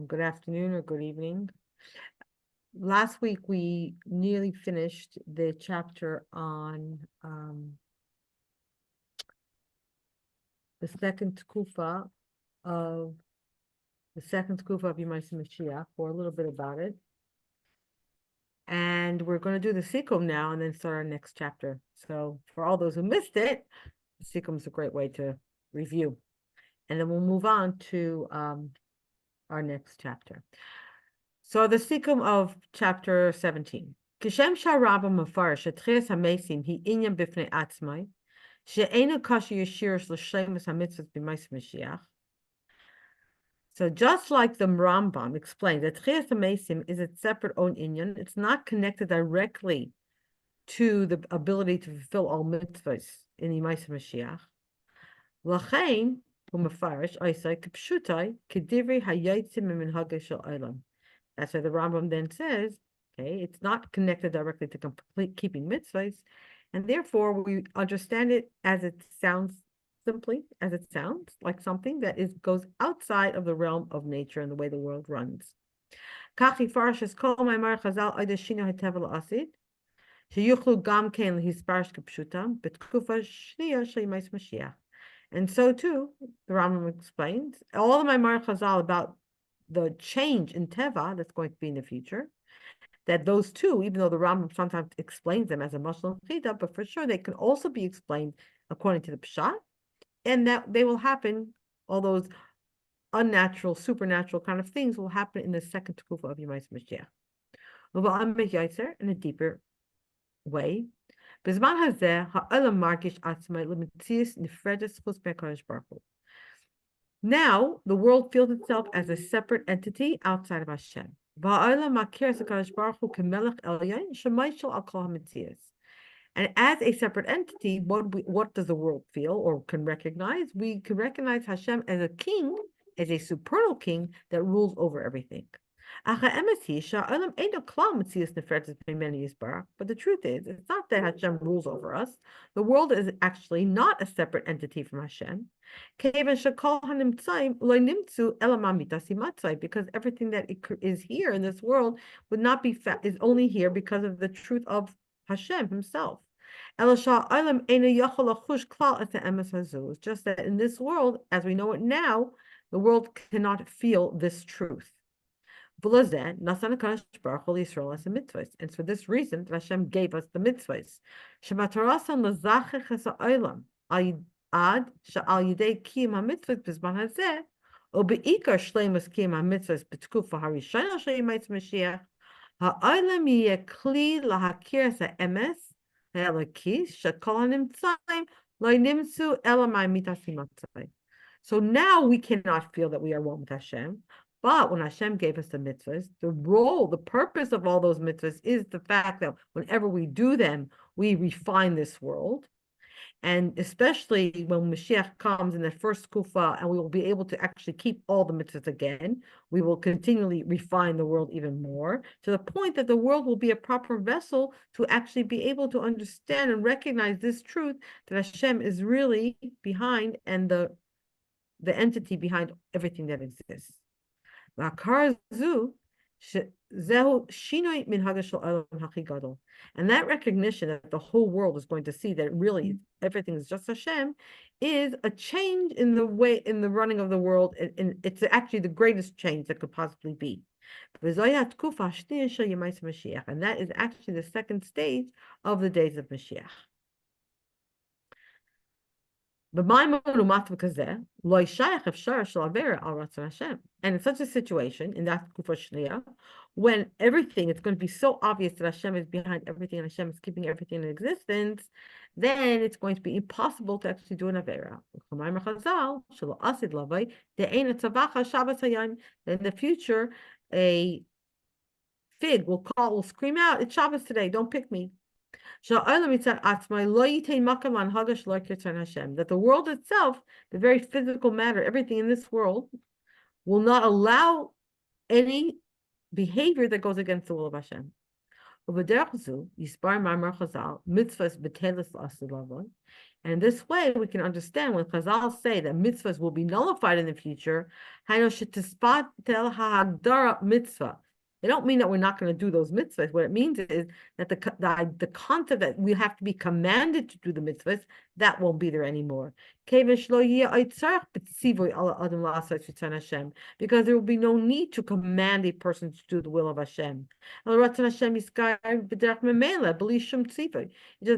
Good afternoon or good evening. Last week we nearly finished the chapter on the second kufa of Yemais Mashiach, or a little bit about it. And we're going to do the Sikkim now and then start our next chapter. So for all those who missed it, the Sikkim is a great way to review. And then we'll move on to our next chapter. So the Sikkim of chapter 17. Kishem Sharabba Mafarish Atchias Hamesim Hi Inyan Bifnei Atzmai She'ena Kashi Yeshiros L'Shleimus HaMitzvahs B'Mais Mashiach. So just like the Rambam explained, that Atchias Hamesim is its separate own inyan. It's not connected directly to the ability to fulfill all mitzvahs in the B'Mais Mashiach. L'chein Umafarish Isai K'Pshutai K'Divrei Hayotzim Minhagei Shel Olam. That's why the Rambam then says, okay, it's not connected directly to complete keeping mitzvahs, and therefore we understand it as it sounds, simply as it sounds, like something that goes outside of the realm of nature and the way the world runs. And so too, the Rambam explains, all of my Mar Chazal about the change in Teva that's going to be in the future, that those two, even though the Rambam sometimes explains them as a Mashal Chida, but for sure they can also be explained according to the Pshat, and that they will happen, all those unnatural, supernatural kind of things will happen in the second Tekufa of Yemais Mashiach. In a deeper way. Now, the world feels itself as a separate entity outside of Hashem. And as a separate entity, what does the world feel or can recognize? We can recognize Hashem as a king, as a supernal king that rules over everything. But the truth is, it's not that Hashem rules over us. The world is actually not a separate entity from Hashem. Because everything that is here in this world would not be is only here because of the truth of Hashem himself. It's just that in this world, as we know it now, the world cannot feel this truth. And it's for this reason that Hashem gave us the mitzvahs. So now we cannot feel that we are one with Hashem. But when Hashem gave us the mitzvahs, the purpose of all those mitzvahs is the fact that whenever we do them, we refine this world. And especially when Mashiach comes in the first kufa, and we will be able to actually keep all the mitzvahs again, we will continually refine the world even more, to the point that the world will be a proper vessel to actually be able to understand and recognize this truth that Hashem is really behind, and the entity behind everything that exists. And that recognition that the whole world is going to see that really everything is just Hashem is a change in the running of the world, and it's actually the greatest change that could possibly be. And that is actually the second stage of the days of Mashiach. And in such a situation, in that kufa shniya, when everything is going to be so obvious that Hashem is behind everything and Hashem is keeping everything in existence, then it's going to be impossible to actually do an avera. In the future, a fig will scream out, "It's Shabbos today, don't pick me." That the world itself, the very physical matter, everything in this world, will not allow any behavior that goes against the will of Hashem. And in this way, we can understand when Chazal say that mitzvahs will be nullified in the future, mitzvah. They don't mean that we're not going to do those mitzvahs. What it means is that the concept that we have to be commanded to do the mitzvahs, that won't be there anymore. Because there will be no need to command a person to do the will of Hashem. Just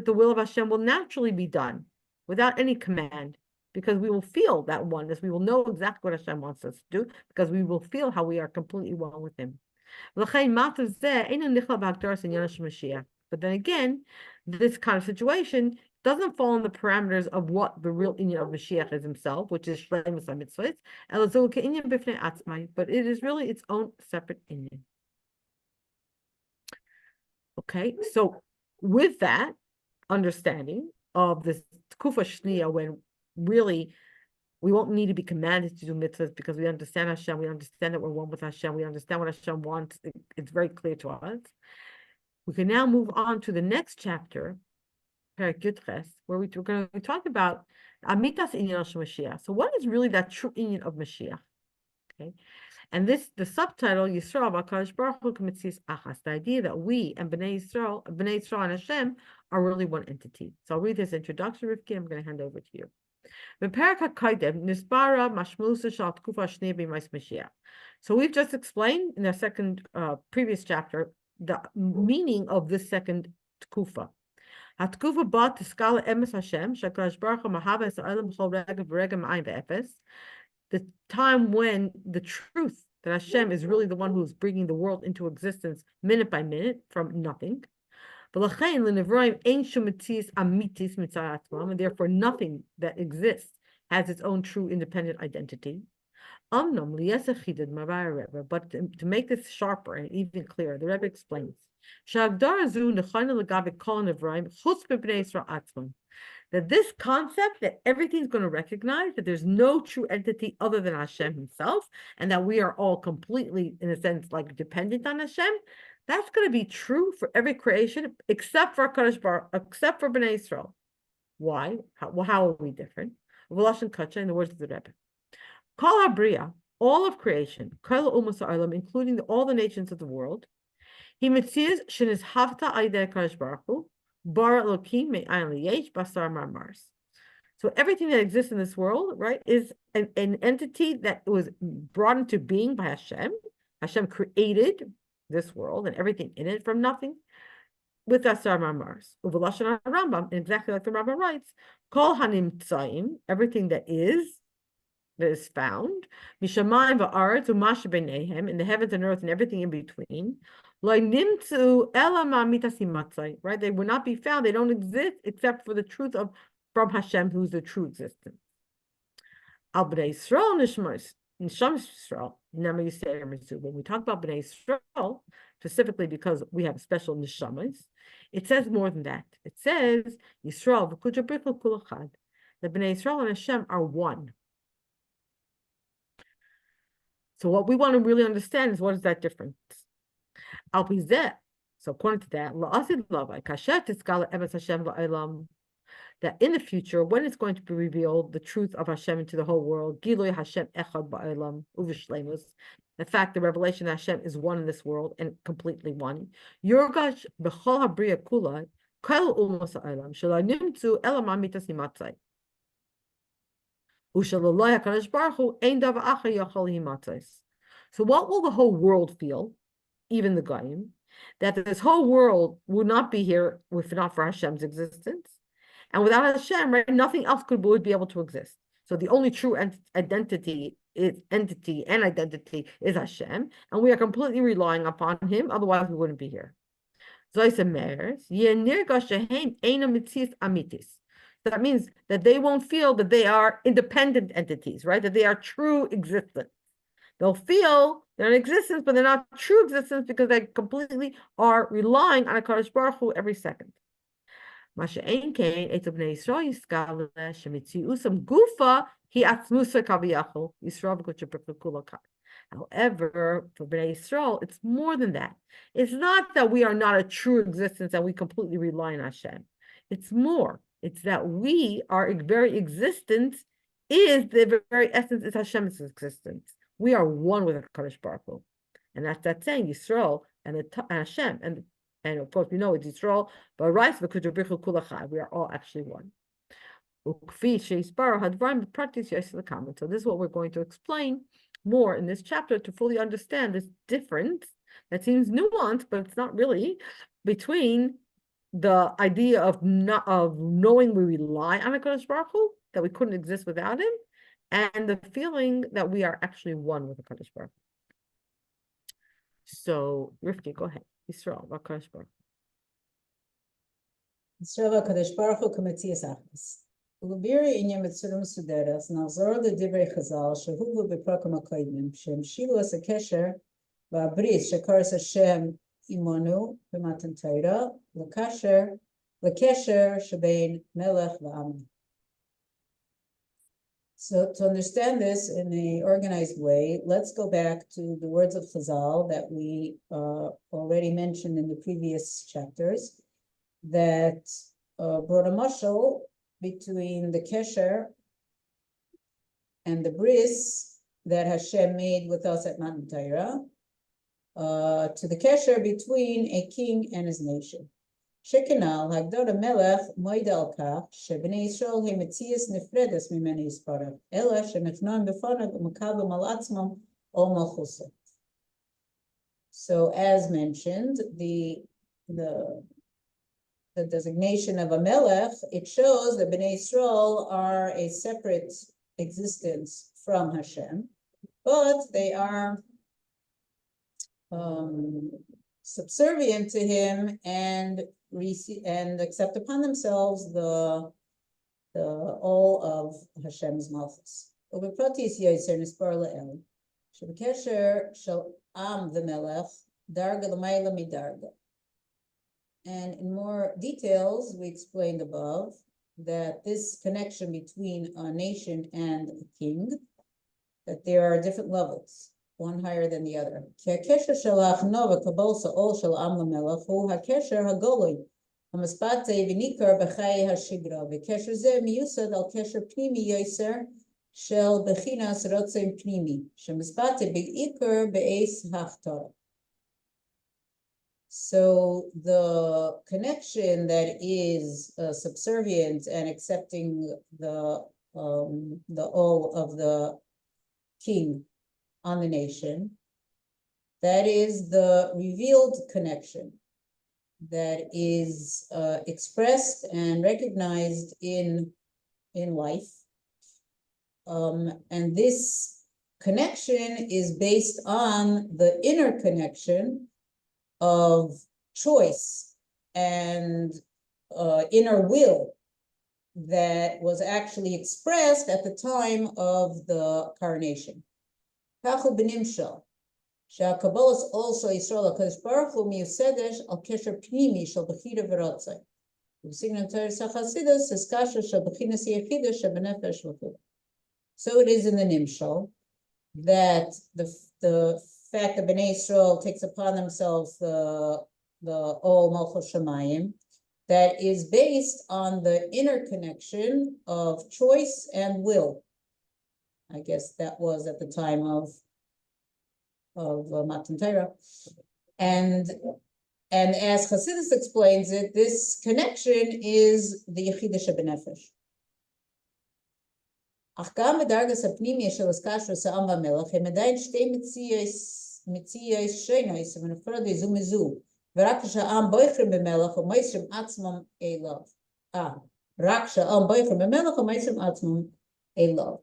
the will of Hashem will naturally be done without any command, because we will feel that oneness. We will know exactly what Hashem wants us to do, because we will feel how we are completely one with Him. But then again, this kind of situation doesn't fall in the parameters of what the real inyan of Mashiach is himself, which is Shleimus HaMitzvot, but it is really its own separate inyan. Okay, so with that understanding of this Tkufa Shniya, when really we won't need to be commanded to do mitzvahs because we understand Hashem, we understand that we're one with Hashem, we understand what Hashem wants, it's very clear to us. We can now move on to the next chapter, Perek Yudches, where we're going to talk about Amitas Inyan of Mashiach. So what is really that true inyan of Mashiach? Okay, and the subtitle, Yisrael V'Hakadosh Baruch Hu K'Mitzias Achas, the idea that we and Bnei Yisrael and Hashem are really one entity. So I'll read this introduction, Rivki, and I'm going to hand over to you. So we've just explained in the second previous chapter the meaning of this second tkufa. The time when the truth that Hashem is really the one who's bringing the world into existence minute by minute from nothing. And therefore nothing that exists has its own true independent identity. But to make this sharper and even clearer, the Rebbe explains that this concept that everything's going to recognize that there's no true entity other than Hashem himself, and that we are all completely, in a sense, like dependent on Hashem, that's going to be true for every creation except for Kadosh Baruch, except for Bnei Yisrael. Why? How are we different? V'lashon kacha, in the words of the Rebbe, Kol habriya, all of creation, Kol umas ha'olam, including all the nations of the world, he mitzias shenis hafta aydei Kadosh Baruch Hu, bar Elokim me'ayin liyesh basar marmars. So everything that exists in this world, right, is an entity that was brought into being by Hashem. Hashem created this world and everything in it from nothing with Asar Mamars. Uvalashon Rambam, exactly like the Rambam writes, Kol Hanimtzaim, everything that is found, Mishamayim va'aretz u'masha b'neihem, in the heavens and earth and everything in between, Lo nimtzu ela ma'mitas himatzai, right? They will not be found, they don't exist except for the truth of from Hashem, who's the true existence. Al b'nei Yisrael nishmas. Nisham Yisrael, never you say when we talk about Bnei Yisrael, specifically because we have special nishamas, it says more than that. It says Yisrael v'kujabrichel kulachad. The Bnei Yisrael and Hashem are one. So what we want to really understand is what is that difference. Al pizeh. So according to that, la'asid lavai kasher tiskala emes Hashem va'elam. That in the future, when it's going to be revealed, the truth of Hashem into the whole world, Giloy Hashem Echad Ba'olam Uvishleimus, the fact, the revelation that Hashem is one in this world and completely one. Yorgash B'chol Habriya Kula Kol Umas Ha'olam Shelo Nimtzu Ela Mamitas Himatzai Ushaloy HaKadosh Baruch Hu Ein Davar Acher Yachol Himatzais. So what will the whole world feel, even the Goyim, that this whole world would not be here if not for Hashem's existence? And without Hashem, right, nothing else would be able to exist. So the only true entity is Hashem, and we are completely relying upon Him. Otherwise, we wouldn't be here. So that means that they won't feel that they are independent entities, right? That they are true existence. They'll feel they're in existence, but they're not true existence because they completely are relying on a Kadosh Baruch Hu every second. However, for Bnei Yisrael, it's more than that. It's not that we are not a true existence and we completely rely on Hashem. It's more. It's that our very existence is the very essence, is Hashem's existence. We are one with HaKadosh Baruch Hu. And that's that saying, Yisrael and Hashem. And of course, we know it's Yisrael, but right, because we are all actually one. So this is what we're going to explain more in this chapter to fully understand this difference that seems nuanced, but it's not really, between the idea of knowing we rely on HaKadosh Baruch Hu, that we couldn't exist without him, and the feeling that we are actually one with HaKadosh Baruch Hu. So, Rivki, go ahead. Yisrael, HaKadosh Baruch Hu. Yisrael, HaKadosh Baruch Hu, Kametzias Achas. Ulubiri inyam etzura mesuderes, nahzor ledivrei Chazal, shehuvu beprakim hakodim, shemshilu kesher v'abris shekaras Hashem imonu b'matan Torah, lekesher shebein melech v'am. So to understand this in an organized way, let's go back to the words of Chazal that we already mentioned in the previous chapters, that brought a mashal between the kesher and the bris that Hashem made with us at Matan Torah, to the kesher between a king and his nation. Shekinal Hagdor Melech moed al kach shebnei Yisrael he metzias nefredes mimeni yisparach ela shemechnon b'fanav u'makavim al atzmam ol malchusa. So, as mentioned, the designation of a melech, it shows that Bnei Yisrael are a separate existence from Hashem, but they are subservient to him and accept upon themselves the all of Hashem's malchus. Ubepratis yoser nispar le'el shebekesher shel am v'melech darga l'mayla midarga. And in more details, we explained above that this connection between a nation and a king, that there are different levels, one higher than the other. Kesher shalach nova kabolsa ol shel am lamelech hu hakesher hagoloi hamaspate v'nikar b'chai hashigra v'kesher zeh miyusad al kesher pnimi yoser shel bechinas rotzim pnimi shemaspate b'ikar be'es haftarah. So the connection that is subservient and accepting the all of the king on the nation, that is the revealed connection that is expressed and recognized in life, and this connection is based on the inner connection of choice and inner will that was actually expressed at the time of the coronation. Kachu b'nimshal, she'akabolas also Yisrael HaKadosh Baruch Hu miyusedesh al kesher pnimi shel bechira v'rotzai. U'signan Torah Chasidus is kasher shel bechinas yechida shebenefesh v'chud. So it is in the nimshal that the fact that Bnei Yisrael takes upon themselves the Ol Malchus Shemayim, that is based on the inner connection of choice and will. I guess that was at the time of Matan Torah, and as Chassidus explains it, this connection is the Yechida Shebenefesh. אך גם בדרגס הפנימי של הסקשרו סעם והמלך, הם עדיין שתי מציאי שינויס ונפרדי זו מזו, ורק כשהעם בויכרים במלך ומייסרים עצמם אליו. רק כשהעם בויכרים במלך ומייסרים עצמם אליו.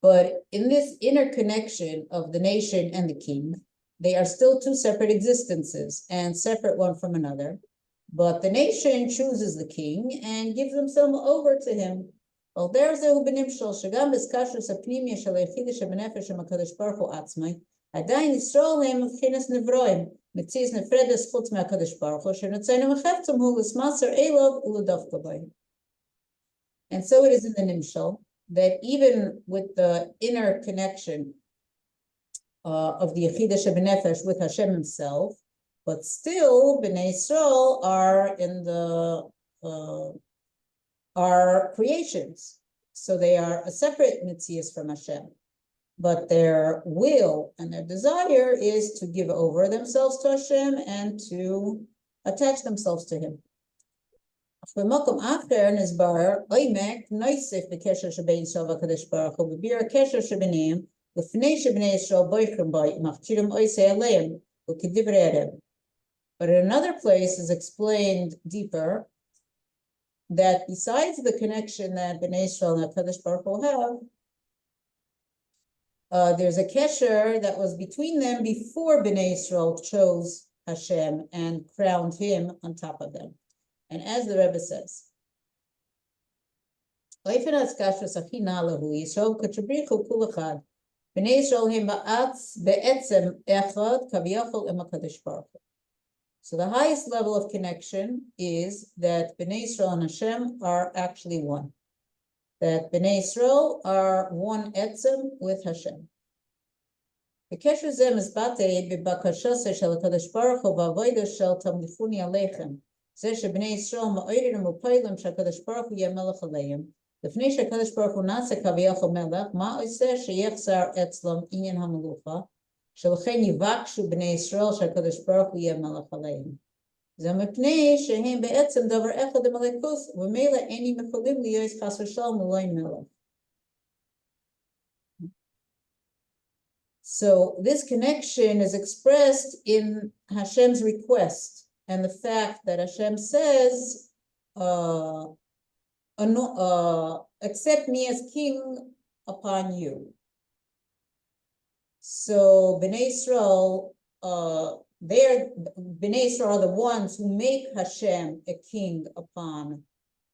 But in this interconnection of the nation and the king, they are still two separate existences and separate one from another. But the nation chooses the king and gives themselves over to him. Well, there's a benimshal shagam b'skashrus apnimia shel yechida shebenefesh hakadosh baruch hu atzmai. Adayin Yisrael hem v'chinas nevroim mitzias nefredes chutz me'hakadosh baruch hu shenotzaynu mecheftzam hu l'smaser elov u'ledavka b'hem. And so it is in the nimshal that even with the inner connection of the yechida shebenefesh with Hashem Himself, but still Bnei Yisrael are in the are creations. So they are a separate Metzius from Hashem. But their will and their desire is to give over themselves to Hashem and to attach themselves to Him. במקום אחר נסבר, עומק נוסיף בקשר שבין ישראל והקדוש ברוך הוא, בביר הקשר שביניהם, לפני שבני ישראל בוחרים בו, ומכשירים עושה עליהם, וכדברי הרב. But in another place is explained deeper that besides the connection that Bnei Israel and HaKadosh Baruch Hu have, there's a kesher that was between them before Bnei Israel chose Hashem and crowned him on top of them. And as the Rebbe says, Bnei Israel him be'etzem echad kaviyachol im HaKadosh Baruch Hu. So the highest level of connection is that Bnei Israel and Hashem are actually one. That Bnei Israel are one etzem with Hashem. B'kesher zeh misbatei b'bakashase shel HaKadosh Baruch Hu v'avodah shel tamlichuni aleichem. Zeh shebnei Israel ma'orim u'paylim sh'HaKadosh Baruch Hu yeh melech aleim. Lefnei sh'HaKadosh Baruch Hu nase kaviyachol melech, ma oseh sheyechzar etzlam inyan hamelucha. שלכן יבקשו בני ישראל שהקדוש ברוך הוא יהיה מלך עליהם. זה מפני שהם בעצם דבר אחד עם הליכוס, ומילא אינים יכולים להיות חס ושלום אלוהי מלך. So this connection is expressed in Hashem's request, and the fact that Hashem says, accept me as king upon you. So Bnei Israel, Bnei Israel are the ones who make Hashem a king upon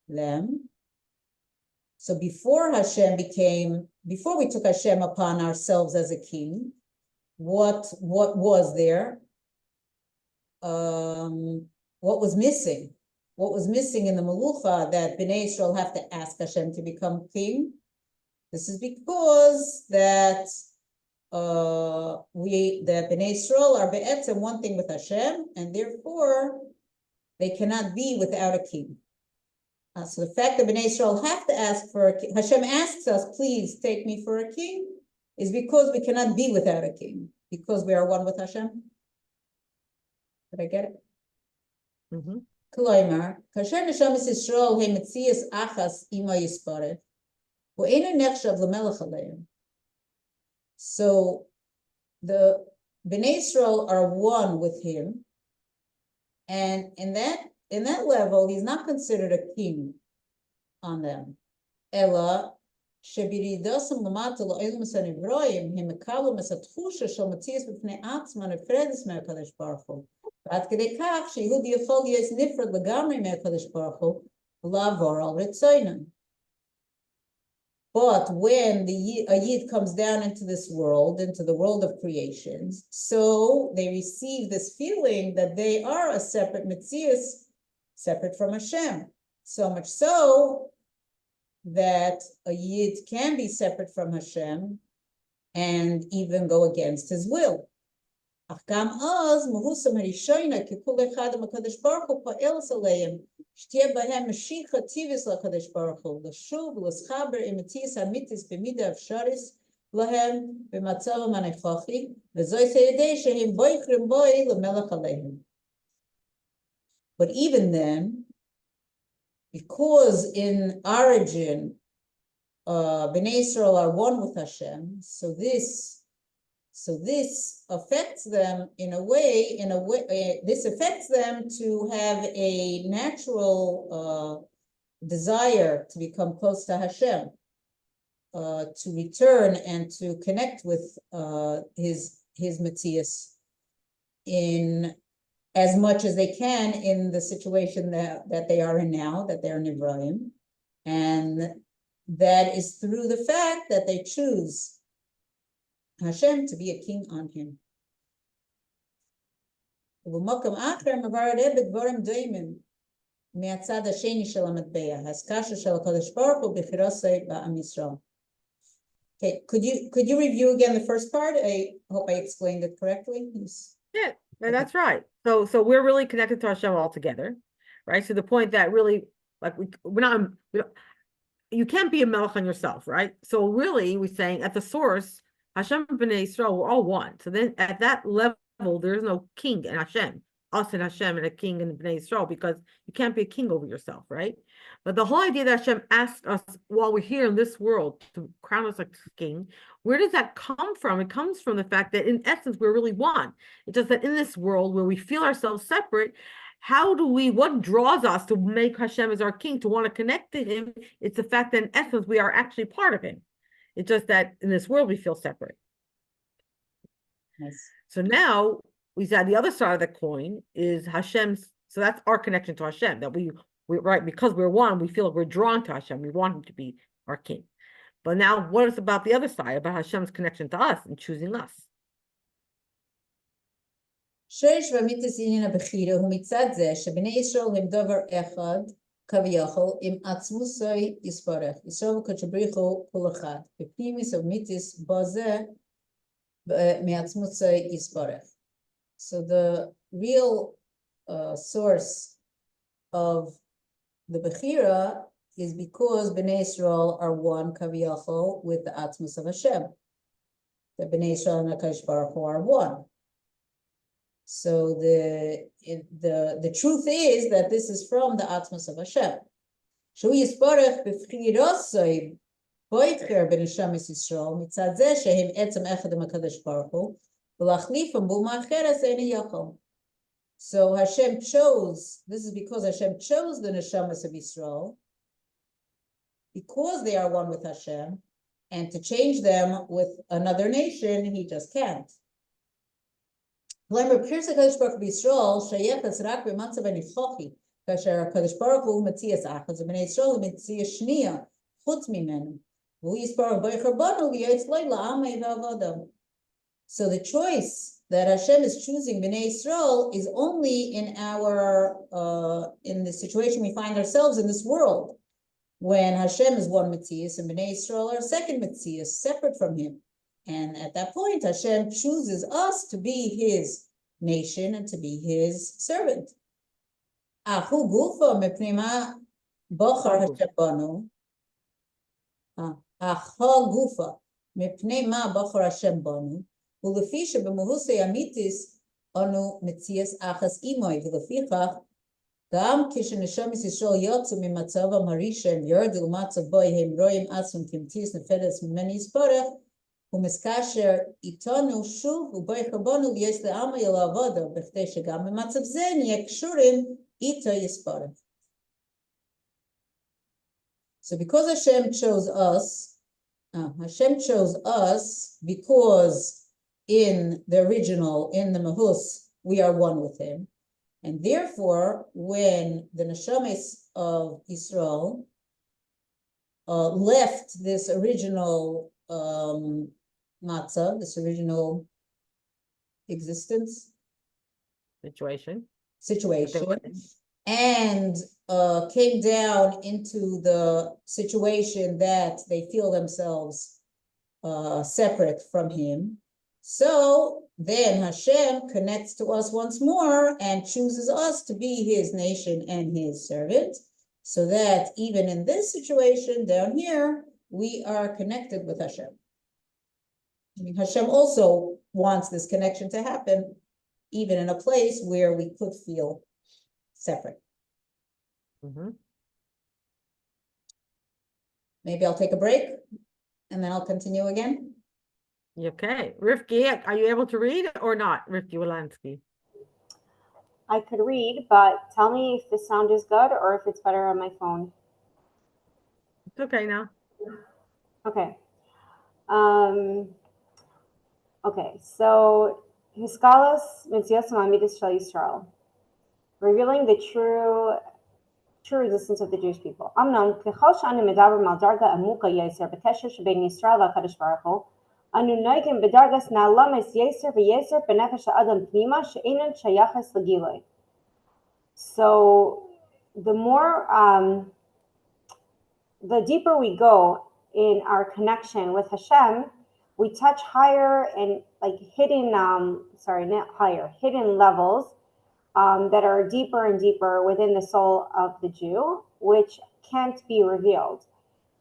them. So before we took Hashem upon ourselves as a king, what was there? What was missing? What was missing in the Melucha that Bnei Israel have to ask Hashem to become king? This is because that Bnei Israel are be'etzem one thing with Hashem, and therefore they cannot be without a king. So the fact that Bnei Israel have to ask for a king, Hashem asks us, please take me for a king, is because we cannot be without a king, because we are one with Hashem. Did I get it? Mm-hmm. Kloimar, kasher neshamas Yisrael he metzias achas ima yisparet, u'einu nechshav l'melech aleim. So the Bnei Israel are one with him, and in that level, he's not considered a king on them. Ella shebiridasam lamata lo'elim sanivroim himekalu mesatchusha shel matzias b'fnei atzman efredes me'akadosh baruch hu. Ad kedei kach sheyehudi yachol yis nifrad legamri me'akadosh baruch hu v'lavor al ritzoynan. But when a Yid comes down into this world, into the world of creations, so they receive this feeling that they are a separate Metzius, separate from Hashem. So much so that a Yid can be separate from Hashem and even go against his will. אך גם אז, מהוסם הראשונה, ככל אחד עם הקדוש ברוך הוא פועל עליהם, שתהיה בהם משיכה טיבס לקדוש ברוך הוא, לשוב ולסחבר עם מציאס אמיתיס במידה אפשריס להם במצבם הנוכחי, וזאת על ידי שהם בוחרים בו למלך עליהם. But even then, because in origin, Bnei Israel are one with Hashem, so this affects them in a way, this affects them to have a natural desire to become close to Hashem, to return and to connect with his Metzius in as much as they can in the situation that they are in now, that they're Nivraim. And that is through the fact that they choose Hashem to be a king on him. ובמקום אחר מבאר הרב דברים דומים מהצד השני של המטבע, ההסקשה של הקדוש ברוך הוא בחירוסי בעם ישראל. Okay, could you review again the first part? I hope I explained it correctly. Yeah, and that's right. So we're really connected to Hashem altogether, right? So the point that really Like we're not, you can't be a melech on yourself, right? So really, we're saying at the source, Hashem and Bnei Israel, we're all one. So then at that level, there is no king and Hashem, us and Hashem and a king and Bnei Israel, because you can't be a king over yourself, right? But the whole idea that Hashem asked us while we're here in this world to crown us like king, where does that come from? It comes from the fact that in essence, we're really one. It's just that in this world where we feel ourselves separate, what draws us to make Hashem as our king, to want to connect to him? It's the fact that in essence, we are actually part of him. It's just that in this world, we feel separate. Nice. So now we said the other side of the coin is Hashem's. So that's our connection to Hashem, that we right, because we're one, we feel like we're drawn to Hashem. We want him to be our king. But now what is about the other side, about Hashem's connection to us and choosing us? שורש ואמיתוס עניין הבחירה הוא מצד זה שבני ישראל הם דבר אחד כביכול עם עצמוסי יסברך. ישראל וקדוש ברוך הוא כל אחד. בפנימיס ואמיתוס בזה מעצמוסי יסברך. So the real source of the Bechira is because Bnei Israel are one kaviyachol with the Atzmus of Hashem. The Bnei Israel and HaKadosh Baruch Hu are one. So the truth is that this is from the Atzmus of Hashem. Shu yisparech b'fchirosoi boitcher b'neshamis Yisrael mitzad zeh shehem etzem echad im HaKadosh Baruch Hu v'lachlifam b'uma acheres eini yachol. So Hashem chose, this is because Hashem chose the neshamas of Yisrael, because they are one with Hashem, and to change them with another nation, he just can't. Remember, Pirsa Kadosh Baruch Hu Yisrael shayeches rak b'matzav hanichochi, kasher Kadosh Baruch Hu metzias achaz, u'bnei Yisrael metzias shniya chutz mimenu, v'hu yisparach b'eicher banu v'yotz loy la'amei v'avodam. So the choice that Hashem is choosing Bnei Israel is only in in the situation we find ourselves in this world, when Hashem is one Metzias and Bnei Israel are second Metzias, separate from him. And at that point, Hashem chooses us to be his nation and to be his servant. Ahu gufa mepnima bochar Hashem banu. Ahu gufa mepnima bochar Hashem banu. ולפישה במהוסי אמיתיס אנו מציאס אחס אימוי, ולפיכך גם כשנשמות ישראל יוצאו ממצב הראשון ירדו למצב בו הם רואים עצמם כמציאס נפרדת ממנו יסברך, ומתקשר איתנו שוב וברכר בנו ויש לעם אל העבודה, בכדי שגם במצב זה נהיה קשורים איתו יסברך. So because Hashem chose us because in the original, in the Mahus, we are one with him. And therefore, when the Neshamis of Israel left this original matzav, this original existence, situation, and came down into the situation that they feel themselves separate from him, so then Hashem connects to us once more and chooses us to be his nation and his servant, so that even in this situation down here, we are connected with Hashem. I mean, Hashem also wants this connection to happen, even in a place where we could feel separate. Mm-hmm. Maybe I'll take a break and then I'll continue again. Okay. Rifki, are you able to read or not, Rifki Wolansky? I could read, but tell me if the sound is good or if it's better on my phone. It's okay now. Okay. Okay, so Hiskalos Mitzias Ma'amidus Shel Yisrael, revealing the true existence of the Jewish people. Amnon, kechol she'anu medaber mal darga amuka yeser b'kesher shebein Yisrael v'HaKadosh Baruch Hu, anu noigim b'dargas na'alames yeser v'yeser b'nefesh ha'adam pnima she'enon shayachas l'giloi. So the more, the deeper we go in our connection with Hashem, we touch higher and like hidden, hidden levels that are deeper and deeper within the soul of the Jew. which can't be revealed.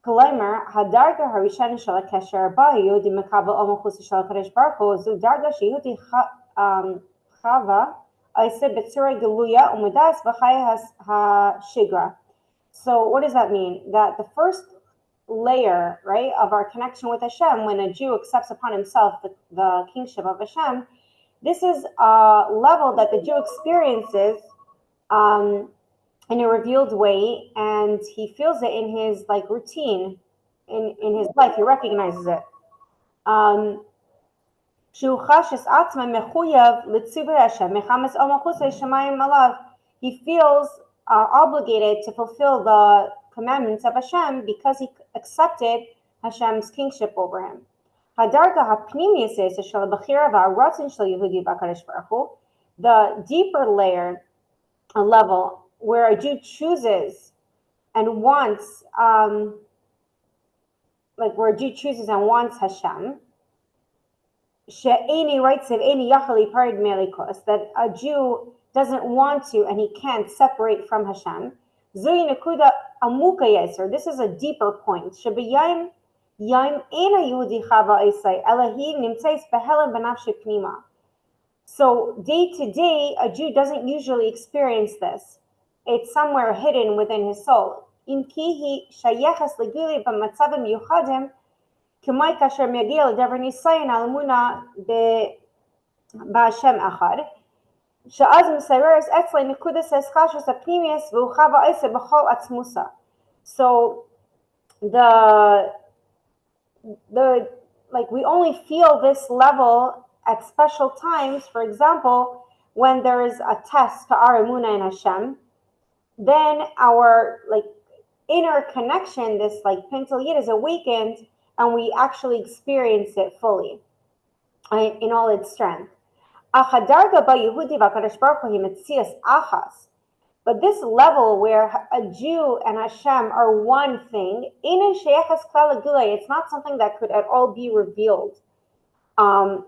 כלומר, הדרגה הראשונה של הקשר בה יהודי מקבל או מחוץ של הקדוש ברוך הוא, זו דרגה שיהודי חווה עושה בצורה גלויה ומודעת בחיי השגרה. So what does that mean? That the first layer, right, of our connection with Hashem, when a Jew accepts upon himself the kingship of Hashem, this is a level that the Jew experiences in a revealed way, and he feels it in his like routine, in his life. He recognizes it. He feels obligated to fulfill the commandments of Hashem because he accepted Hashem's kingship over him. The deeper layer, a level where a Jew chooses and wants, where a Jew chooses and wants Hashem, that a Jew doesn't want to and he can't separate from Hashem. This is a deeper point. So day to day, a Jew doesn't usually experience this. It's somewhere hidden within his soul. So the like we only feel this level at special times. For example, when there is a test to our emunah in Hashem, then our like inner connection, this like pintel yid, is awakened, and we actually experience it fully in all its strength. But this level where a Jew and Hashem are one thing, it's not something that could at all be revealed. And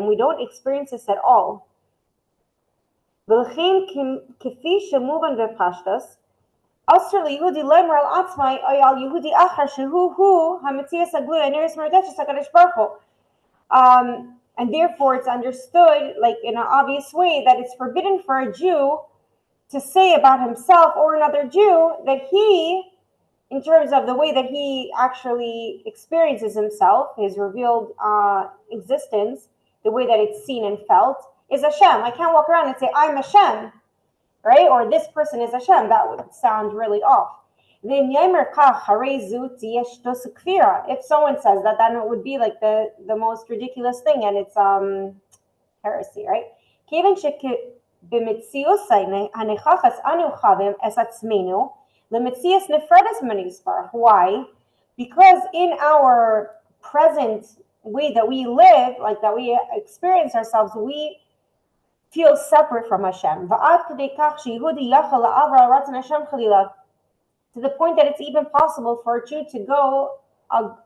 we don't experience this at all. And therefore it's understood like in an obvious way that it's forbidden for a Jew to say about himself or another Jew that he, in terms of the way that he actually experiences himself, his revealed existence, the way that it's seen and felt, is Hashem. I can't walk around and say, I'm Hashem, right? Or this person is Hashem. That would sound really off. If someone says that, then it would be like the most ridiculous thing, and it's heresy, right? Why? Because in our present way that we live, like that we experience ourselves, we feel separate from Hashem. To the point that it's even possible for a Jew to go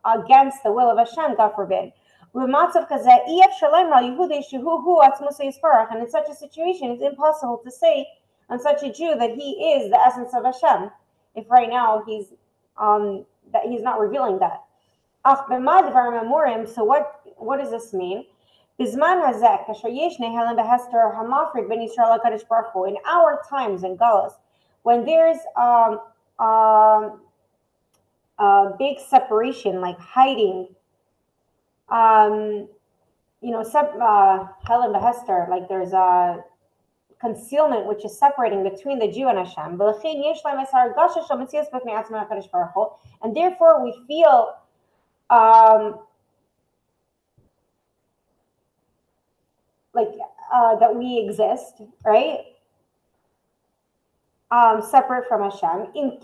against the will of Hashem, God forbid. And in such a situation, it's impossible to say on such a Jew that he is the essence of Hashem, if right now he's not revealing that. So what does this mean? In our times in Galus, when there's big separation, like hiding, Helen Behester, like there's a concealment which is separating between the Jew and Hashem. And therefore we feel that we exist, right? Separate from Hashem, even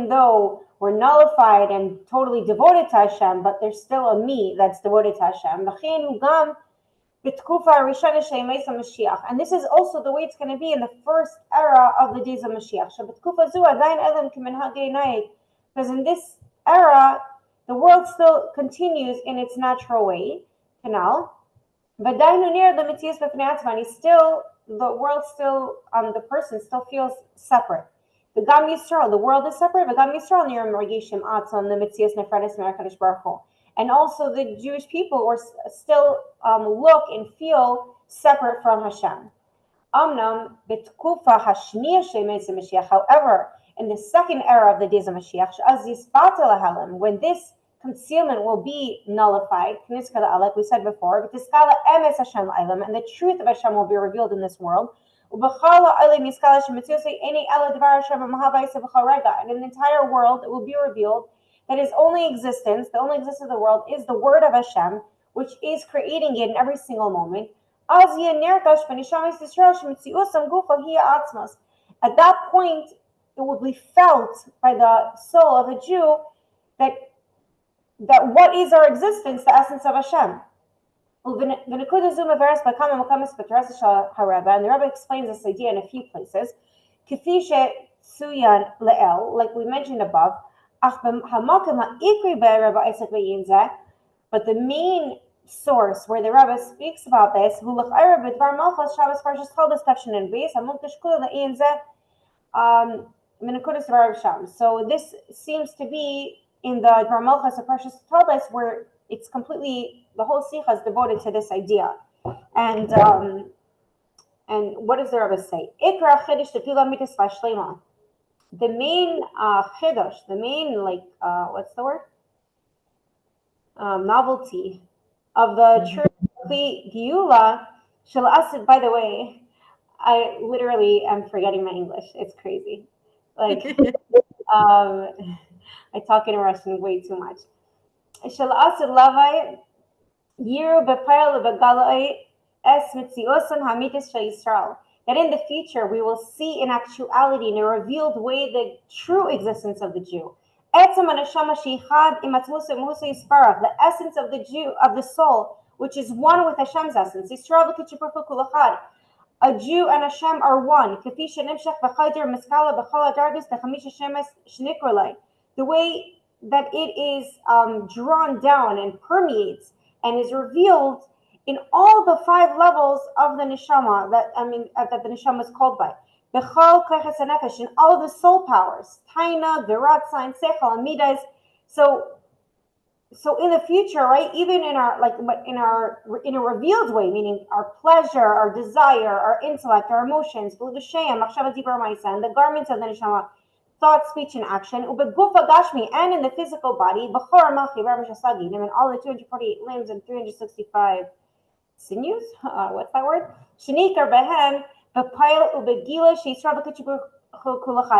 though we're nullified and totally devoted to Hashem, but there's still a me that's devoted to Hashem. And this is also the way it's going to be in the first era of the days of Mashiach. Because in this era, the world still continues in its natural way, canal. But he's still the world still, the person still feels separate. The Gam Yisrael, the world is separate. The Gam Yisrael near Mergishim Atzon, the Mitzias Nefredis Merakadosh Baruch Hu. And also the Jewish people were still look and feel separate from Hashem. Amnam Bitkufa Hashniya Shemetz Mashiach. However, in the second era of the days of Mashiach, when this concealment will be nullified, like we said before, and the truth of Hashem will be revealed in this world. And in the entire world, it will be revealed that his only existence, the only existence of the world, is the word of Hashem, which is creating it in every single moment. At that point, it will be felt by the soul of a Jew that what is our existence, the essence of Hashem. And the Rebbe explains this idea in a few places. Like we mentioned above, but the main source where the Rebbe speaks about this, so this seems to be in the Dvar Malchus of Parshas Toldos, where it's completely, the whole Sikha is devoted to this idea. And what does the Rebbe say? The main chidush, the main what's the word? Novelty of the true Geula shel asid. By the way, I literally am forgetting my English. It's crazy. Like I talk in Russian way too much. Shel asid lavai yiru b'payal v'galai es mitziusan hamitis shel Yisrael. That in the future we will see in actuality, in a revealed way, the true existence of the Jew. The essence of the Jew, of the soul, which is one with Hashem's essence. A Jew and Hashem are one. The way that it is drawn down and permeates and is revealed in all the 5 levels of the neshama, that the neshama is called by. In all of the soul powers, taina, viratza, and sechel, and midas. So in the future, right, even in our in a revealed way, meaning our pleasure, our desire, our intellect, our emotions, and the garments of the neshama, thought, speech, and action, and in the physical body, in all the 248 limbs and 365 sinews, what's that word?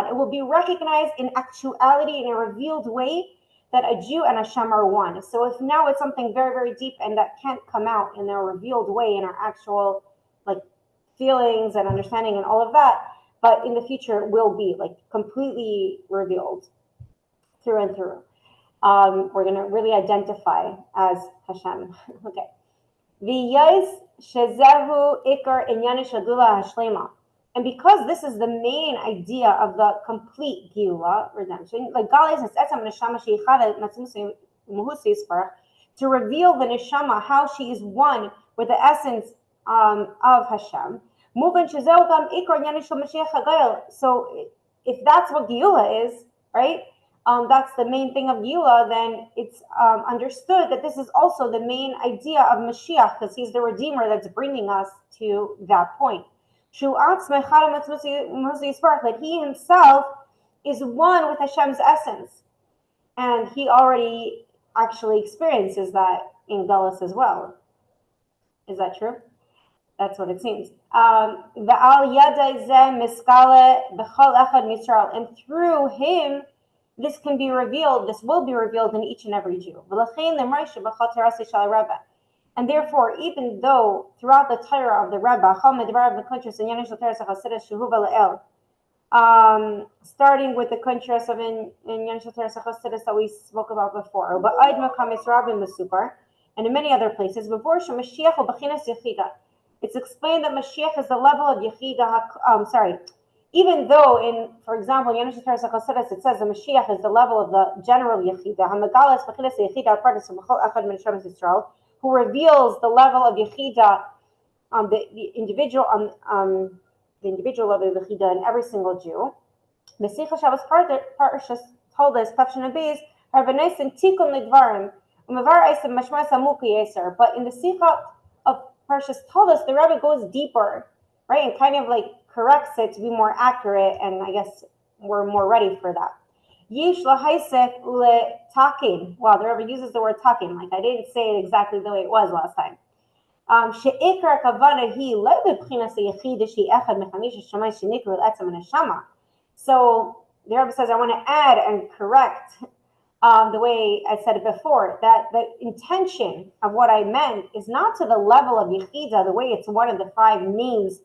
It will be recognized in actuality, in a revealed way, that a Jew and Hashem are one. So if now it's something very, very deep and that can't come out in a revealed way in our actual feelings and understanding and all of that, but in the future it will be completely revealed through and through. We're going to really identify as Hashem. Okay. And because this is the main idea of the complete Geula, redemption, to reveal the neshama, how she is one with the essence of Hashem. So if that's what Geula is, right? That's the main thing of Geula, then it's understood that this is also the main idea of Mashiach, because he's the Redeemer that's bringing us to that point. That he himself is one with Hashem's essence. And he already actually experiences that in Galus as well. Is that true? That's what it seems. And through him, this can be revealed, this will be revealed in each and every Jew. And therefore, even though throughout the Torah of the Rebbe, starting with the contrast of in that we spoke about before, and in many other places, it's explained that Mashiach is the level of Yechida. Even though for example, in Yanish Torah it says the Mashiach is the level of the general Yechida, who reveals the level of Yechida the individual level of Yechida in every single Jew. The Sicha Shabbos Parshas told us, Tafshin Abiz, Harvanesin Tikun Lidvarim, Umavar Eisem Mashmas Amuki Eser. But in the Sicha of Parshas told us, the Rebbe goes deeper, right, and kind of like corrects it to be more accurate, and I guess we're more ready for that. Yish lahaisek le takin. Wow, the Rebbe uses the word takin. Like I didn't say it exactly the way it was last time. She'ikra kavana hi le b'chinas yechida she echad mechamish shamay shenikru etzem neshama. So the Rebbe says, I want to add and correct the way I said it before, that the intention of what I meant is not to the level of yechida, the way it's one of the 5 names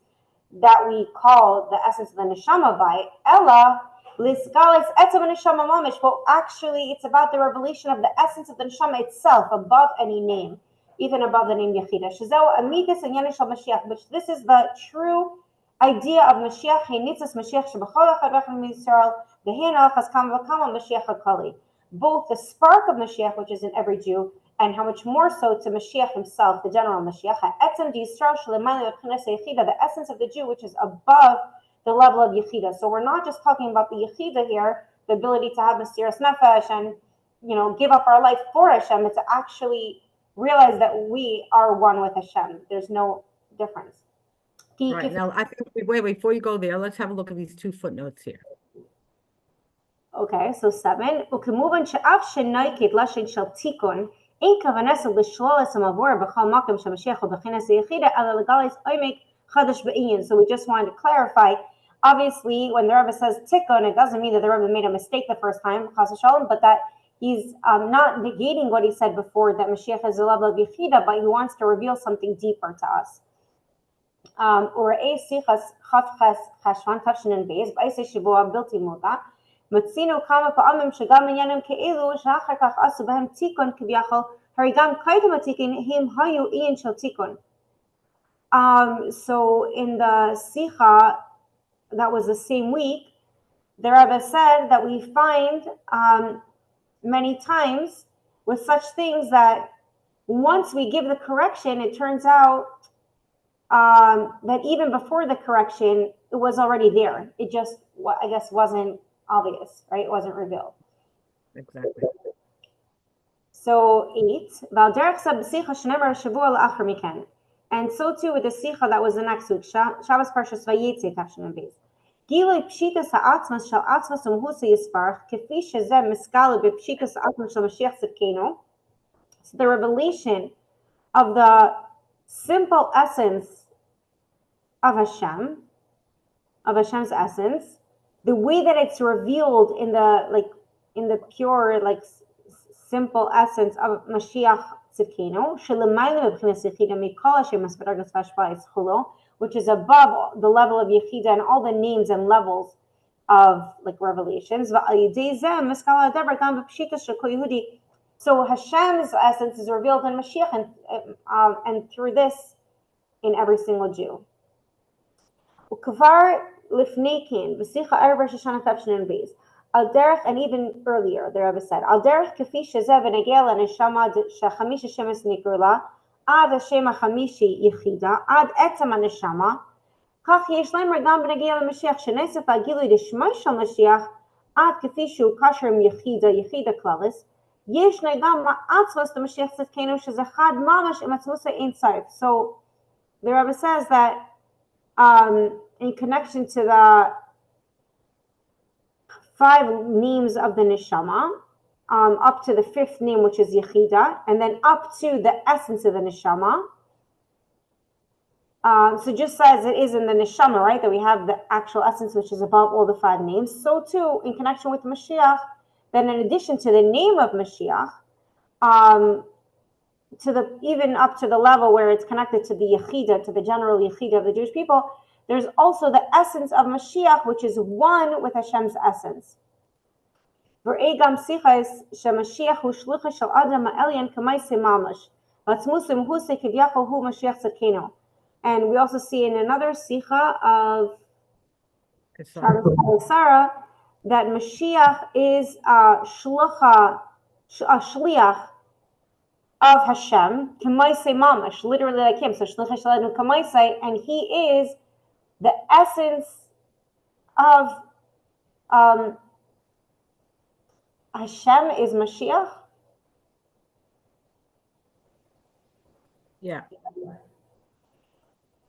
that we call the essence of the neshama by, Ella, Liskalis etzem neshama mamish, but actually it's about the revelation of the essence of the neshama itself, above any name, even above the name Yechida. Shezeu amitis and Yanish Mashiach, which this is the true idea of Mashiach, Henitzas Mashiach Shebachol Echad V'Echad Yisrael, V'Hein Alchas Kama V'Kama Mashiach HaKali. Both the spark of Mashiach, which is in every Jew, and how much more so to Mashiach himself, the general Mashiach, Ha'etzem Yisrael Shelemayim V'Chinas Yechida, the essence of the Jew, which is above the level of Yechida. So we're not just talking about the Yechida here, the ability to have Mesiras Nefesh and, give up our life for Hashem. It's to actually realize that we are one with Hashem. There's no difference. Right. Now, I think, wait, before you go there, let's have a look at these 2 footnotes here. Okay, so 7. וכמובן שאף שנויקד לשון של תיקון, אין כוונתו לשלול את המבוא בכל מקום שהמשיח הוא בכינס היחידה, אלא לגלות עומק חדש בעניין. So we just wanted to clarify. Obviously, when the Rebbe says tikkun, it doesn't mean that the Rebbe made a mistake the first time, chas v'shalom, but that he's not negating what he said before, that Mashiach is a level of Yechida, but he wants to reveal something deeper to us. וראה שיחס חפחס חשבן תפשנן בייס, בעשר שבוע בלתי מודע, מצינו כמה פעמים שגם עניינים כאלו, שאחר כך עשו בהם תיקון כביכול, הרי גם קודם התיקון הם היו עניין של תיקון. So in the Sicha, that was the same week, the Rebbe said that we find many times with such things that once we give the correction, it turns out that even before the correction, it was already there. It just, I guess, wasn't obvious, right? It wasn't revealed. Exactly. So 8, and so too with the Sicha that was the next week, Shabbos Parshas Vayetze, Tafshin Beis. גילוי פשיטס העצמס של עצמס ומהוסה יספרך, כפי שזה מסגל בפשיטס העצמס של משיח צדקנו. So the revelation of the simple essence of Hashem, of Hashem's essence, the way that it's revealed in the pure, simple essence of Mashiach Tzidkenu, shelemayla b'chinas yechida mikol Hashem asbaragas v'ashpa'is chulo, which is above the level of Yechida and all the names and levels of revelations. So Hashem's essence is revealed in Mashiach, and through this in every single Jew. Al derech, and even earlier, the Rebbe said, Al derech kafi shezeh v'negel neshama shechamisha shemes nikrula ad Hashem hachamishi yechida ad etzem haneshama kach yesh lemer gam b'negel Mashiach shenesef agilui deshmai shel Mashiach ad kafi shu kasher yechida klalis yesh negam ma'atzvos the Mashiach tzidkenu shezechad mamash imatzvusa ein sarif. So the Rebbe says that in connection to the 5 names of the neshama, up to the 5th name, which is Yechida, and then up to the essence of the neshama. So just as it is in the neshama, right, that we have the actual essence, which is above all the 5 names, so too in connection with Mashiach, then in addition to the name of Mashiach, even up to the level where it's connected to the Yechida, to the general Yechida of the Jewish people, there's also the essence of Mashiach, which is one with Hashem's essence. And we also see in another Sicha of Sara that Mashiach is a shliach of Hashem, Kamaisei Mamash, literally like him. So Shlichei Shalenu Kamaisei, and he is the essence of Hashem is Mashiach. Yeah.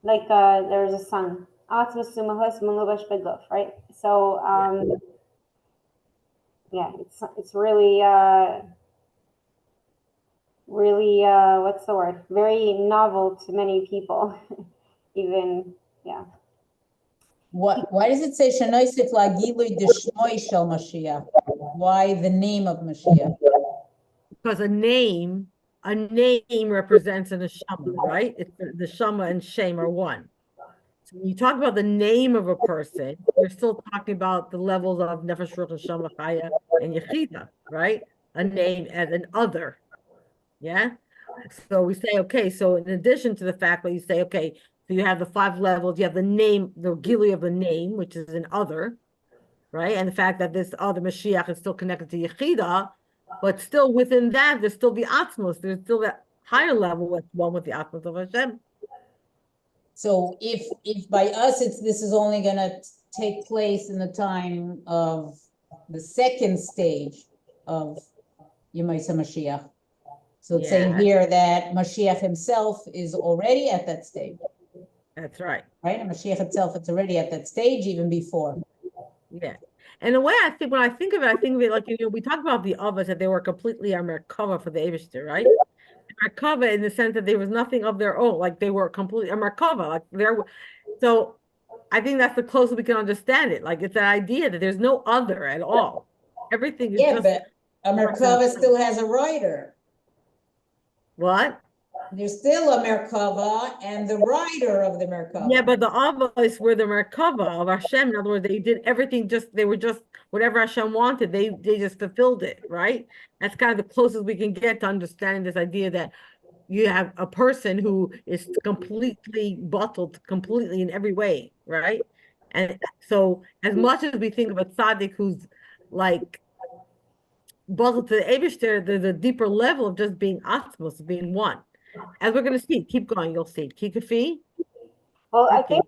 Like there's a song, right? So yeah, it's really what's the word? Very novel to many people, even yeah. Why does it say Shanoisif Lagilui Deshmoi Shel Mashiach? Why the name of Mashiach? Because a name represents an neshama, right? It's the neshama and shem are one. So when you talk about the name of a person, you're still talking about the levels of nefesh, ruach, neshama, chaya, and yechida, right? A name as an other, yeah? So we say, okay, so in addition to the fact that you say, okay, so you have the 5 levels, you have the name, the gilui of the name, which is an other, right? And the fact that this other Mashiach is still connected to Yechida, but still within that, there's still the Atmos. There's still that higher level with one with the Atmos of Hashem. So if by us this is only gonna take place in the time of the second stage of Yemaisa Mashiach. So it's saying here that Mashiach himself is already at that stage. That's right. Right? And Mashiach himself, it's already at that stage even before. Yeah. And the way when I think of it like, we talk about the others, that they were completely a Merkava for the Eibishter, right? Merkava in the sense that there was nothing of their own, like they were completely a Merkava, like so I think that's the closest we can understand it. Like it's an idea that there's no other at all. Everything is just. But a Merkava still has a writer. What? There's still a Merkava and the writer of the Merkava. Yeah, but the Avos were the Merkava of Hashem. In other words, they did everything they were just whatever Hashem wanted, they just fulfilled it, right? That's kind of the closest we can get to understanding this idea that you have a person who is completely bottled, completely in every way, right? And so as much as we think of a tzaddik who's like bottled to the Eibishter, there's a deeper level of just being Atmos, being one. As we're going to see, keep going, you'll see. Kikafi? Well, I think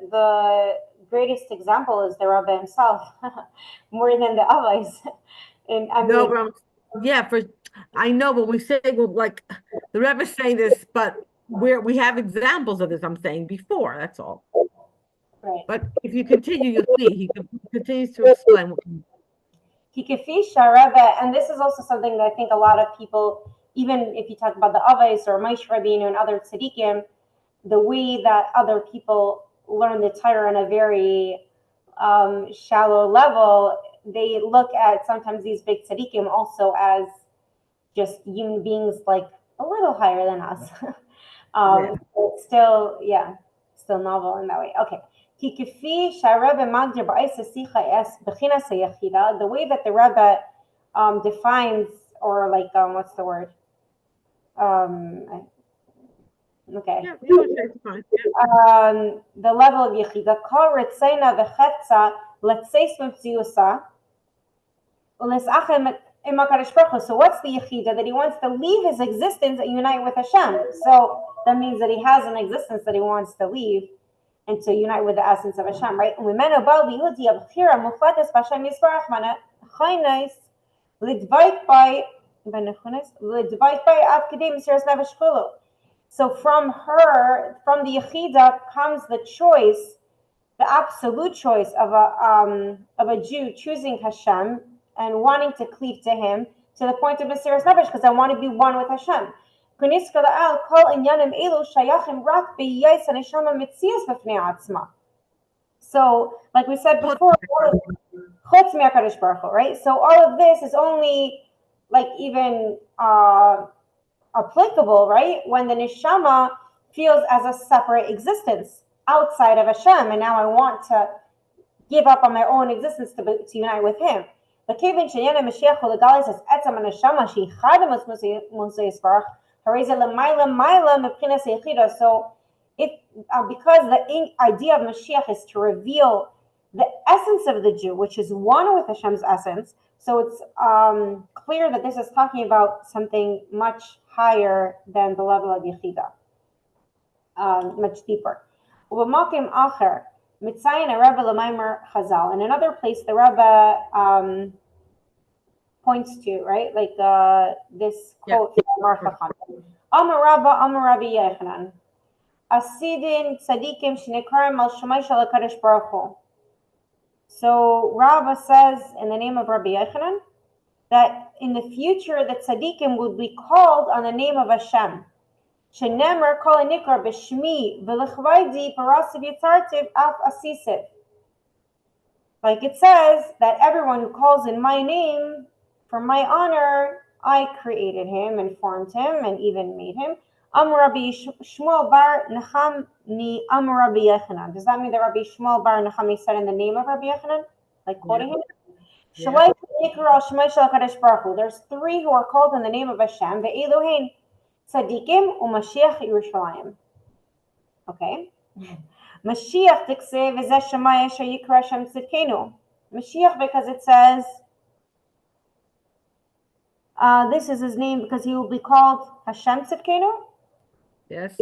the greatest example is the Rebbe himself, more than the Avos. And I mean, I know, but we say, well, like the Rebbe's saying this, but we have examples of this. I'm saying before. That's all. Right. But if you continue, you'll see he continues to explain. Kikafi Rebbe, and this is also something that I think a lot of people, even if you talk about the Avos or Moshe Rabbeinu and other tzaddikim, the way that other people learn the Torah on a very shallow level, they look at sometimes these big tzaddikim also as just human beings like a little higher than us. Still novel in that way. Okay. The way that the Rebbe defines, or like what's the word? Okay. Yeah, the level of Yechida, Kol Retzena v'Chetza Letzeis Mepziusa U'Lesachem Imakadosh Baruch Hu. So what's the Yechida? That he wants to leave his existence and unite with Hashem. So that means that he has an existence that he wants to leave and to unite with the essence of Hashem, right? U'Mimeno Bal B'Yehudi Abchira Muflates B'Hashem Yisbarach Mana Chaynes Lidvayt by Ad Kedei Mesiras Nefesh Chulu. So from the Yechida comes the choice, the absolute choice of a Jew choosing Hashem and wanting to cleave to Him to the point of Mesiras Nefesh, because I want to be one with Hashem. So, like we said before, right? So all of this is only like even applicable, right? When the neshama feels as a separate existence outside of Hashem, and now I want to give up on my own existence to unite with Him. The Kevin Shayana Mashiach Legalis is etzam neshama she chadamus musayisbarach hareza lemaila maila meprinas yechida. So, because the idea of Mashiach is to reveal the essence of the Jew, which is one with Hashem's essence. So it's clear that this is talking about something much higher than the level of Yechida, much deeper. ובמקום אחר, מציין הרב למאמר Chazal. In another place, the Rebbe points to, right, like this quote from Mar Chacham. Amar Rabbi Yechanan, Asidin tzadikim shenikarim al shemay shel HaKadosh Baruch Hu. So Rabba says in the name of Rabbi Yechanan that in the future the tzadikim would be called on the name of Hashem. Shenemer kol nikra b'shmi v'lechvaydi parasiv yitzartiv af asisiv. Like it says that everyone who calls in my name, for my honor, I created him and formed him and even made him. Rabbi Shmuel bar Nachami Rabbi Yechanan. Does that mean that Rabbi Shmuel bar Nachami said in the name of Rabbi Yechanan? Like quoting him? Yeah. There's three who are called in the name of Hashem. The Elohein Tzadikim u'Mashiach Yerushalayim. Okay. Mashiach tiksev v'zeh Shemaya sheyikra Hashem tzidkenu. Mashiach because it says this is his name because he will be called Hashem tzidkenu. Yes.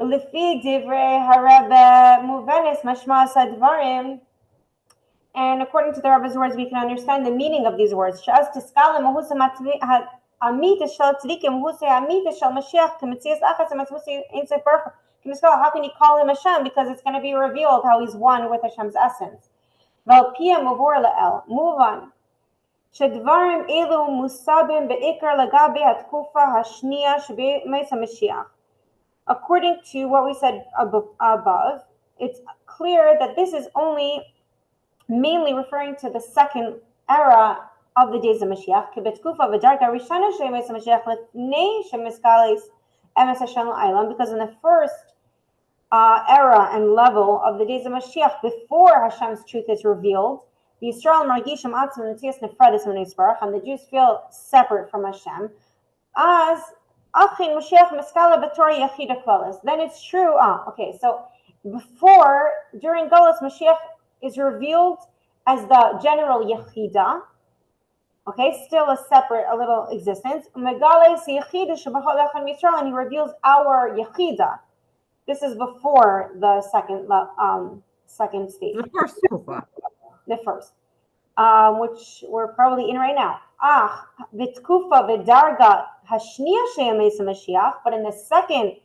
Lefi divrei harebe muvenis mashma sadvarim. And according to the Rebbe's words, we can understand the meaning of these words. Shaz tiskalim mahusa amita shel tzadikim mahusa amita shel Mashiach k'metzias achas amatzusi insef baruch. How can you call him Hashem? Because it's going to be revealed how he's one with Hashem's essence. Val pia mavor la'el. Move on. Shedvarim elu musabim be'ikar lagabe hatkufa hashniya sheb'meis HaMashiach. According to what we said above, it's clear that this is only mainly referring to the second era of the days of Mashiach. Kebetkufa v'darka rishana sheb'meis HaMashiach lefnei shemiskalis emes Hashem la'aylam. Because in the first era and level of the days of Mashiach, before Hashem's truth is revealed, the Yisrael margishim atzmim netias nefrades min, and the Jews feel separate from Hashem. As achin Mashiach miskala b'torah yachida klalis. Then it's true. Okay. So before, during Galus, Mashiach is revealed as the general yachida. Okay, still a separate, a little existence. Megales yachida shebachol echan Yisrael, and he reveals our yachida. This is before the second stage. The first kufa. The first, which we're probably in right now. V'tkufa v'darga hashniya sheyameis Mashiach, but in the second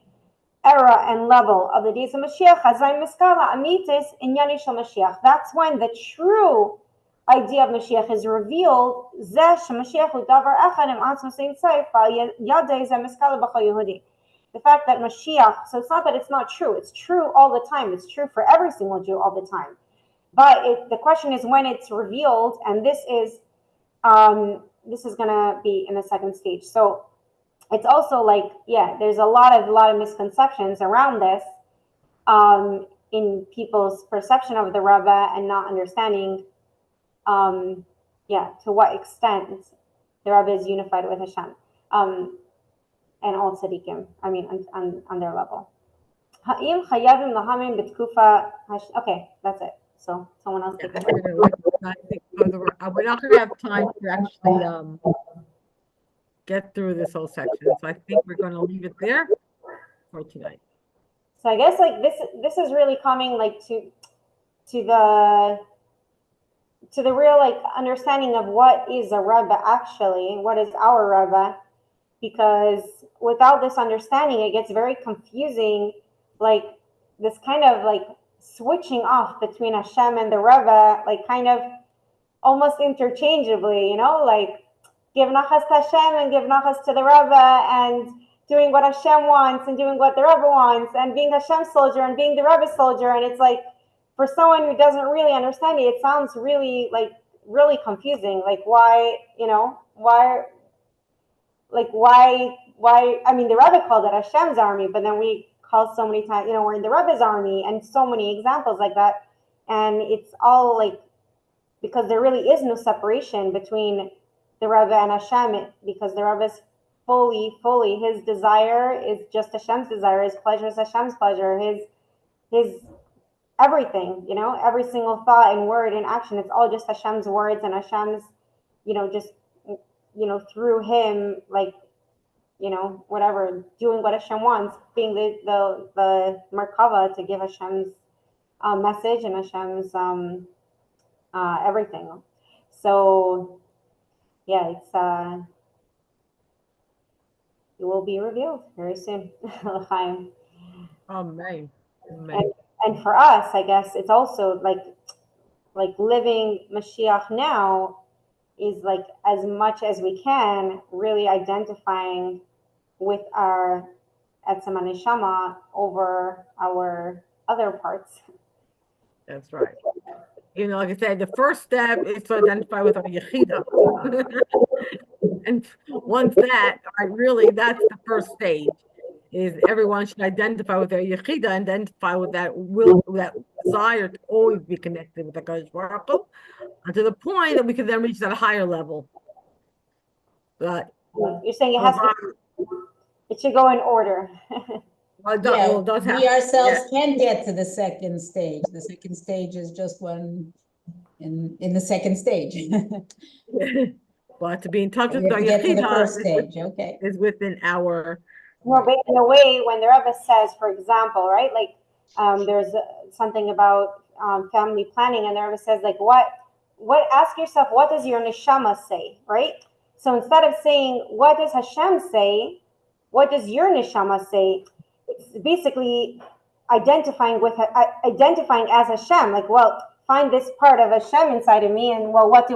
era and level of the days of Mashiach, hazay miskala amitis inyani shel Mashiach. That's when the true idea of Mashiach is revealed. Zeh shemashiach hu davar echad im atzmo sein tzayif al yadei zeh miskala b'chol Yehudi. The fact that Mashiach, so it's not that it's not true. It's true all the time. It's true for every single Jew all the time. But the question is when it's revealed, and this is going to be in the second stage. So it's also like, there's a lot of misconceptions around this in people's perception of the Rebbe and not understanding, to what extent the Rebbe is unified with Hashem and all tzaddikim. I mean, on their level. Okay, that's it. So someone else take it. We're not going to have time to actually get through this whole section. So I think we're going to leave it there for tonight. So I guess like this is really coming like to the real like understanding of what is a Rebbe actually, what is our Rebbe, because without this understanding it gets very confusing, like this kind of like switching off between Hashem and the Rebbe, like kind of almost interchangeably, like give nachas to Hashem and give nachas to the Rebbe, and doing what Hashem wants and doing what the Rebbe wants, and being Hashem's soldier and being the Rebbe's soldier. And it's like, for someone who doesn't really understand it, it sounds really confusing. Like why, I mean, the Rebbe called it Hashem's army, but then we call so many times, we're in the Rebbe's army, and so many examples like that. And it's all like, because there really is no separation between the Rebbe and Hashem, because the Rebbe is fully, his desire is just Hashem's desire, his pleasure is Hashem's pleasure, his everything, every single thought and word and action, it's all just Hashem's words and Hashem's, just through him, like, whatever, doing what Hashem wants, being the Merkava to give Hashem's message and Hashem's everything. So, yeah, it will be revealed very soon. L'chaim. Amen. And for us, I guess it's also like living Mashiach now is like, as much as we can, really identifying with our Etzem HaNeshama over our other parts. That's right. Like I said, the first step is to identify with our Yechida. And once that, really, that's the first stage, is everyone should identify with their Yechida, identify with that will, that desire to always be connected with HaKadosh Baruch Hu, to the point that we can then reach that higher level. But you're saying it should go in order. We ourselves can't get to the second stage. The second stage is just one in the second stage. But to be in touch with We have our to get to the Yechida first stage, okay. is within our. No, but in a way, when the Rebbe says, for example, right, like there's something about family planning, and the Rebbe says, like, ask yourself, what does your neshama say, right? So instead of saying, what does Hashem say, what does your neshama say? It's basically identifying as Hashem, like, well, find this part of Hashem inside of me, and well, what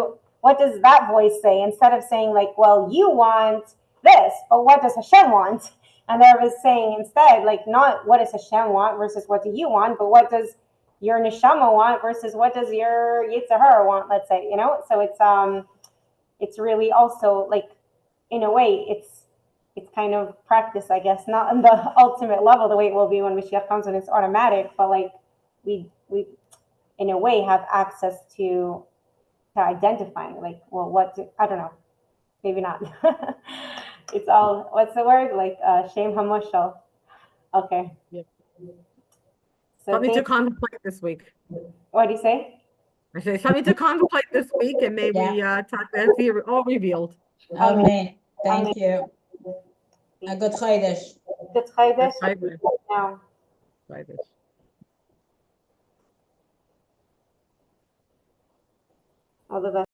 does that voice say? Instead of saying, like, well, you want this, but what does Hashem want? And there was saying instead, like, not what does Hashem want versus what do you want, but what does your neshama want versus what does your Yitzhahara want, let's say, So it's really also, like, in a way, it's kind of practice, I guess, not on the ultimate level, the way it will be when Mashiach comes and it's automatic, but like we in a way have access to identifying, like, well, I don't know, maybe not. It's all, what's the word? Like Shem HaMoshel. Okay. Yep. So something to contemplate this week. What do you say? I say something to contemplate this week, and maybe talk and see it all revealed. Amen. Thank you. A good Chodesh. Good Chodesh. Now. All the best.